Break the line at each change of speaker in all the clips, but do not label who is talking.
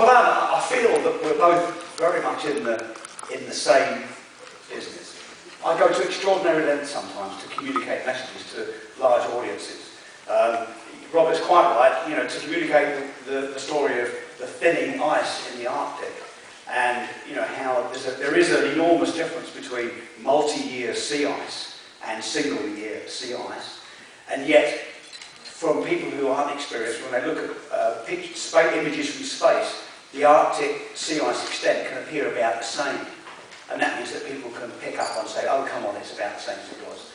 Pavan, I feel that we're both very much in the same business. I go to extraordinary lengths sometimes to communicate messages to large audiences. Robert's quite right, you know, to communicate the story of the thinning ice in the Arctic, and you know how there is an enormous difference between multi-year sea ice and single-year sea ice, and yet from people who aren't experienced, when they look at images from space, the Arctic sea ice extent can appear about the same, and that means that people can pick up and say, oh come on, it's about the same as it was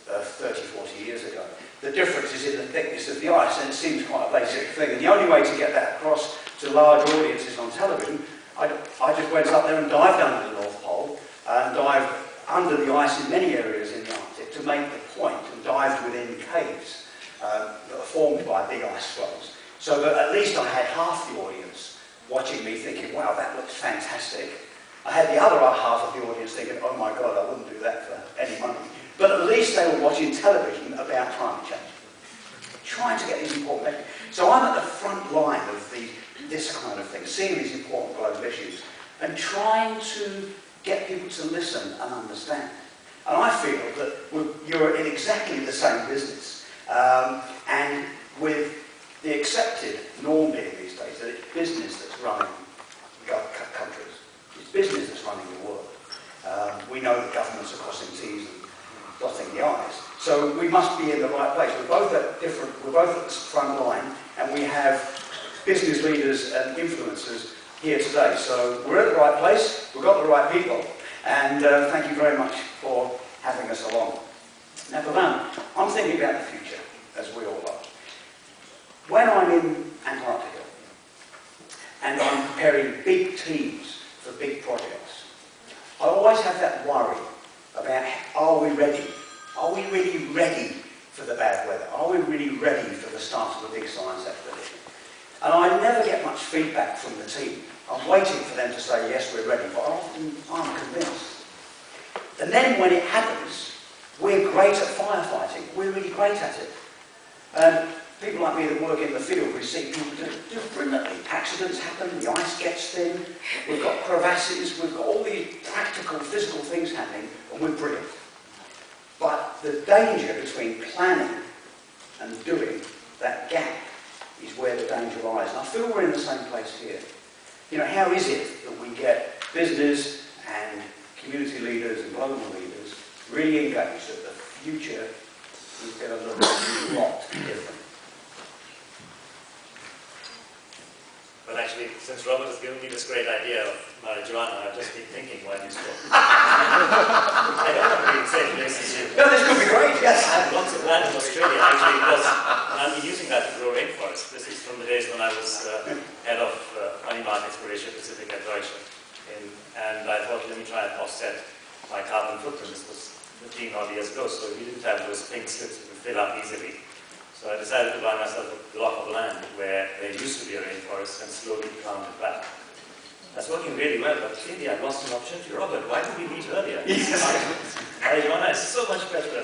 30, 40 years ago. The difference is in the thickness of the ice, and it seems quite a basic thing. And the only way to get that across to large audiences on television, I just went up there and dived under the North Pole, and dived under the ice in many areas in the Arctic to make the point, and dived within caves that are formed by big ice floes. So that at least I had half the audience watching me thinking, wow, that looks fantastic. I had the other half of the audience thinking, oh my God, I wouldn't do that for any money. But at least they were watching television about climate change, trying to get these important messages. So I'm at the front line of this kind of thing, seeing these important global issues, and trying to get people to listen and understand. And I feel that you're in exactly the same business, and with the accepted norm being these days that it's business that's running countries, it's business that's running the world. We know that governments are crossing T's and dotting the I's. So we must be in the right place. We're both at the front line, and we have business leaders and influencers here today. So we're at the right place, we've got the right people, and thank you very much for having us along. Now, Pavan, I'm thinking about the future, as we all are. When I'm in Antarctica, and I'm preparing big teams for big projects, I always have that worry about, are we ready? Are we really ready for the bad weather? Are we really ready for the start of a big science expedition? And I never get much feedback from the team. I'm waiting for them to say, yes, we're ready, but often I'm convinced. And then when it happens, we're great at firefighting. We're really great at it. And people like me that work in the field, we see people do brilliantly. Accidents happen, the ice gets thin, we've got crevasses, we've got all these practical, physical things happening, and we're brilliant. But the danger between planning and doing, that gap, is where the danger lies. And I feel we're in the same place here. You know, how is it that we get business and community leaders and global leaders really engaged that the future is going to look a lot different?
Well, actually, since Robert has given me this great idea of marijuana, I've just been thinking while you spoke. I don't want to be in the same place as you.
No, this could be great, yes.
I have lots of land in Australia, actually, because I've been using that to grow rainforest. This is from the days when I was head of money markets for Asia Pacific at Deutsche. And I thought, let me try and offset my carbon footprint. This was 15 odd years ago, so we didn't have those pink slips that would fill up easily. So I decided to buy myself a block of land where there used to be a rainforest and slowly plant it back. That's working really well, but clearly I lost an opportunity. Robert, why did we meet earlier?
Yes.
Marijuana is so much better.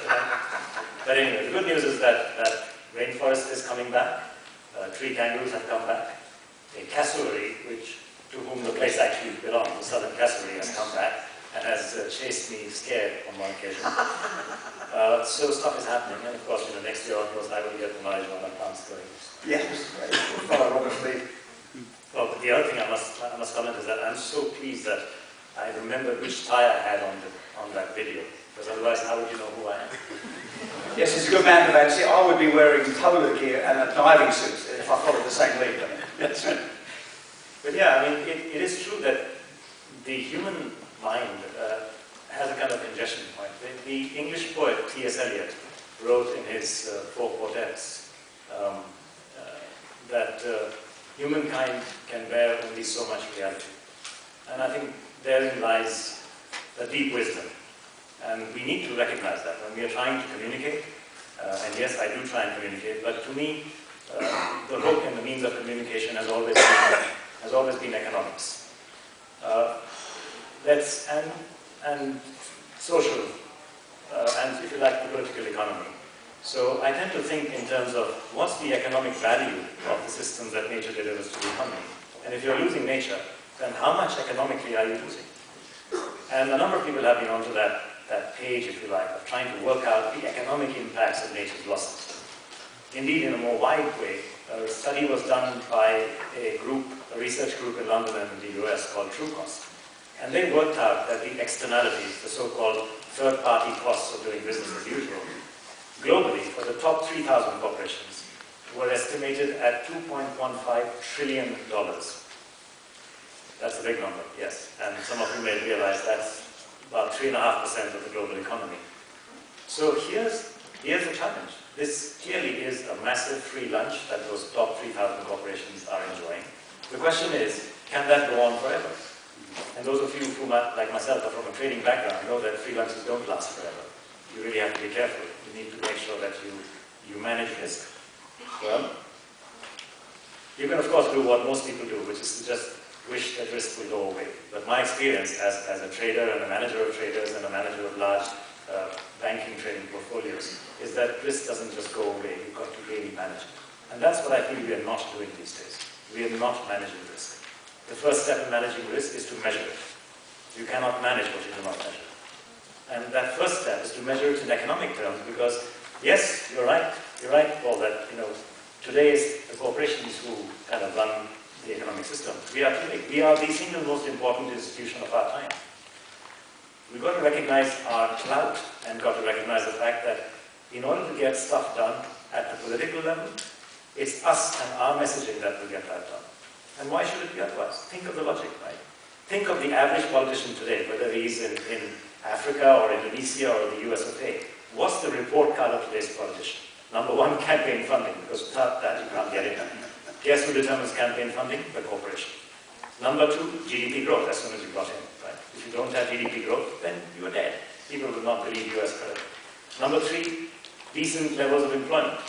But anyway, the good news is that rainforest is coming back. Tree kangaroos have come back. A cassowary, to whom the place actually belongs, the southern cassowary, has come back and has chased me scared on one occasion. So stuff is happening, and of course, next year onwards, I will get the marijuana plants going.
Yes, follow Robert's lead.
Well, the other thing I must comment is that I'm so pleased that I remember which tie I had on that video, because otherwise, how would you know who I am?
Yes, it's a good man to that. See, I would be wearing polo gear and a diving suit if I followed the same lead. Yes.
But yeah, I mean, it is true that the human mind has a kind of congestion point. The English poet T.S. Eliot wrote in his four quartets that humankind can bear only so much reality. And I think therein lies a deep wisdom. And we need to recognize that when we are trying to communicate. And yes, I do try and communicate, but to me, the hook and the means of communication has always been economics. And social, and if you like, the political economy. So I tend to think in terms of what's the economic value of the systems that nature delivers to the economy, And if you're losing nature, then how much economically are you losing? And a number of people have been onto that page, if you like, of trying to work out the economic impacts of nature's losses. Indeed, in a more wide way, a study was done by a research group in London and in the US called TrueCost. And they worked out that the externalities, the so-called third-party costs of doing business as usual, globally, for the top 3,000 corporations, were estimated at $2.15 trillion. That's a big number, yes. And some of you may realize that's about 3.5% of the global economy. So here's the challenge. This clearly is a massive free lunch that those top 3,000 corporations are enjoying. The question is, can that go on forever? And those of you who, like myself, are from a trading background know that free lunches don't last forever. You really have to be careful. You need to make sure that you manage risk. Well, you can of course do what most people do, which is to just wish that risk will go away. But my experience as a trader and a manager of traders and a manager of large banking trading portfolios is that risk doesn't just go away. You've got to really manage it. And that's what I feel we are not doing these days. We are not managing risk. The first step in managing risk is to measure it. You cannot manage what you do not measure. And that first step is to measure it in economic terms, because yes, you're right, Paul, that today is the corporations who kind of run the economic system. We are the single most important institution of our time. We've got to recognize our clout and got to recognize the fact that in order to get stuff done at the political level, it's us and our messaging that will get that done. And why should it be otherwise? Think of the logic, right? Think of the average politician today, whether he's in Africa or Indonesia or the US of A. What's the report card of today's politician? Number one, campaign funding, because without that you can't get it done. Guess who determines campaign funding? The corporation. Number two, GDP growth, as soon as you got in, right? If you don't have GDP growth, then you are dead. People will not believe you as credible. Number three, decent levels of employment.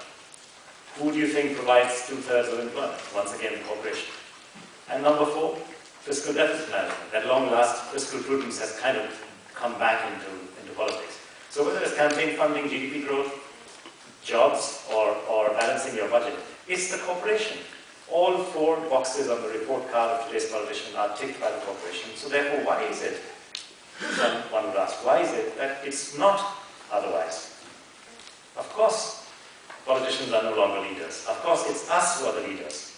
Who do you think provides 2/3 of employment? Once again, the corporation. And number four, fiscal deficit management. At long last, fiscal prudence has kind of come back into politics. So whether it's campaign funding, GDP growth, jobs, or balancing your budget, it's the corporation. All four boxes on the report card of today's politician are ticked by the corporation. So therefore, why is it, one would ask, why is it that it's not otherwise? Of course, politicians are no longer leaders. Of course, it's us who are the leaders.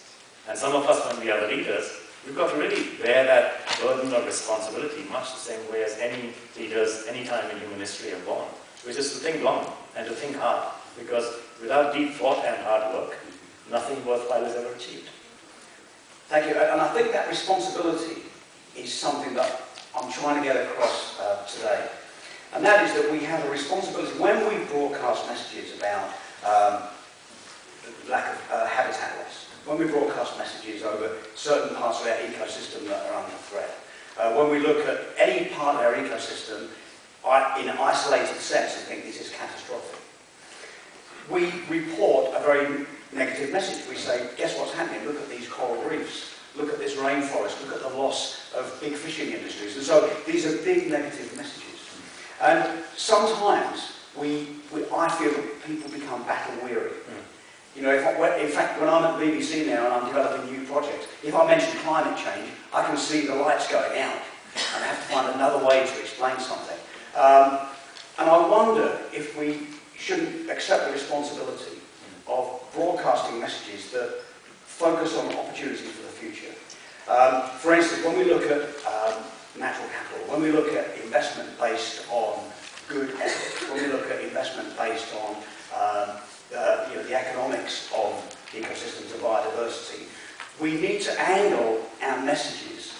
And some of us, when we are the leaders, we've got to really bear that burden of responsibility, much the same way as any leaders, any time in human history are born, which is to think long and to think hard. Because without deep thought and hard work, nothing worthwhile is ever achieved.
Thank you. And I think that responsibility is something that I'm trying to get across today. And that is that we have a responsibility when we broadcast messages about lack of habitat loss, when we broadcast messages over certain parts of our ecosystem that are under threat, when we look at any part of our ecosystem in an isolated sense and think this is catastrophic, we report a very negative message. We say, guess what's happening? Look at these coral reefs. Look at this rainforest. Look at the loss of big fishing industries. And so these are big negative messages. And sometimes I feel that people become battle weary. In fact, when I'm at the BBC now and I'm developing new projects, if I mention climate change, I can see the lights going out and I have to find another way to explain something. And I wonder if we shouldn't accept the responsibility of broadcasting messages that focus on opportunities for the future. For instance, when we look at natural capital, when we look at investment based on good ethics, when we look at investment based on the economics of ecosystems and biodiversity, we need to angle our messages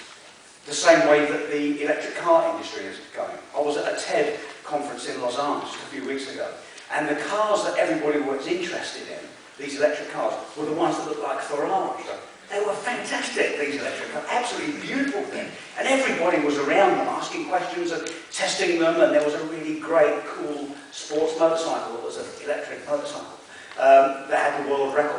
the same way that the electric car industry is going. I was at a TED conference in Los Angeles a few weeks ago, and the cars that everybody was interested in, these electric cars, were the ones that looked like Ferraris. They were fantastic, these electric cars, absolutely beautiful thing. And everybody was around them asking questions and testing them, and there was a really great, cool sports motorcycle that was an electric motorcycle that had the world record.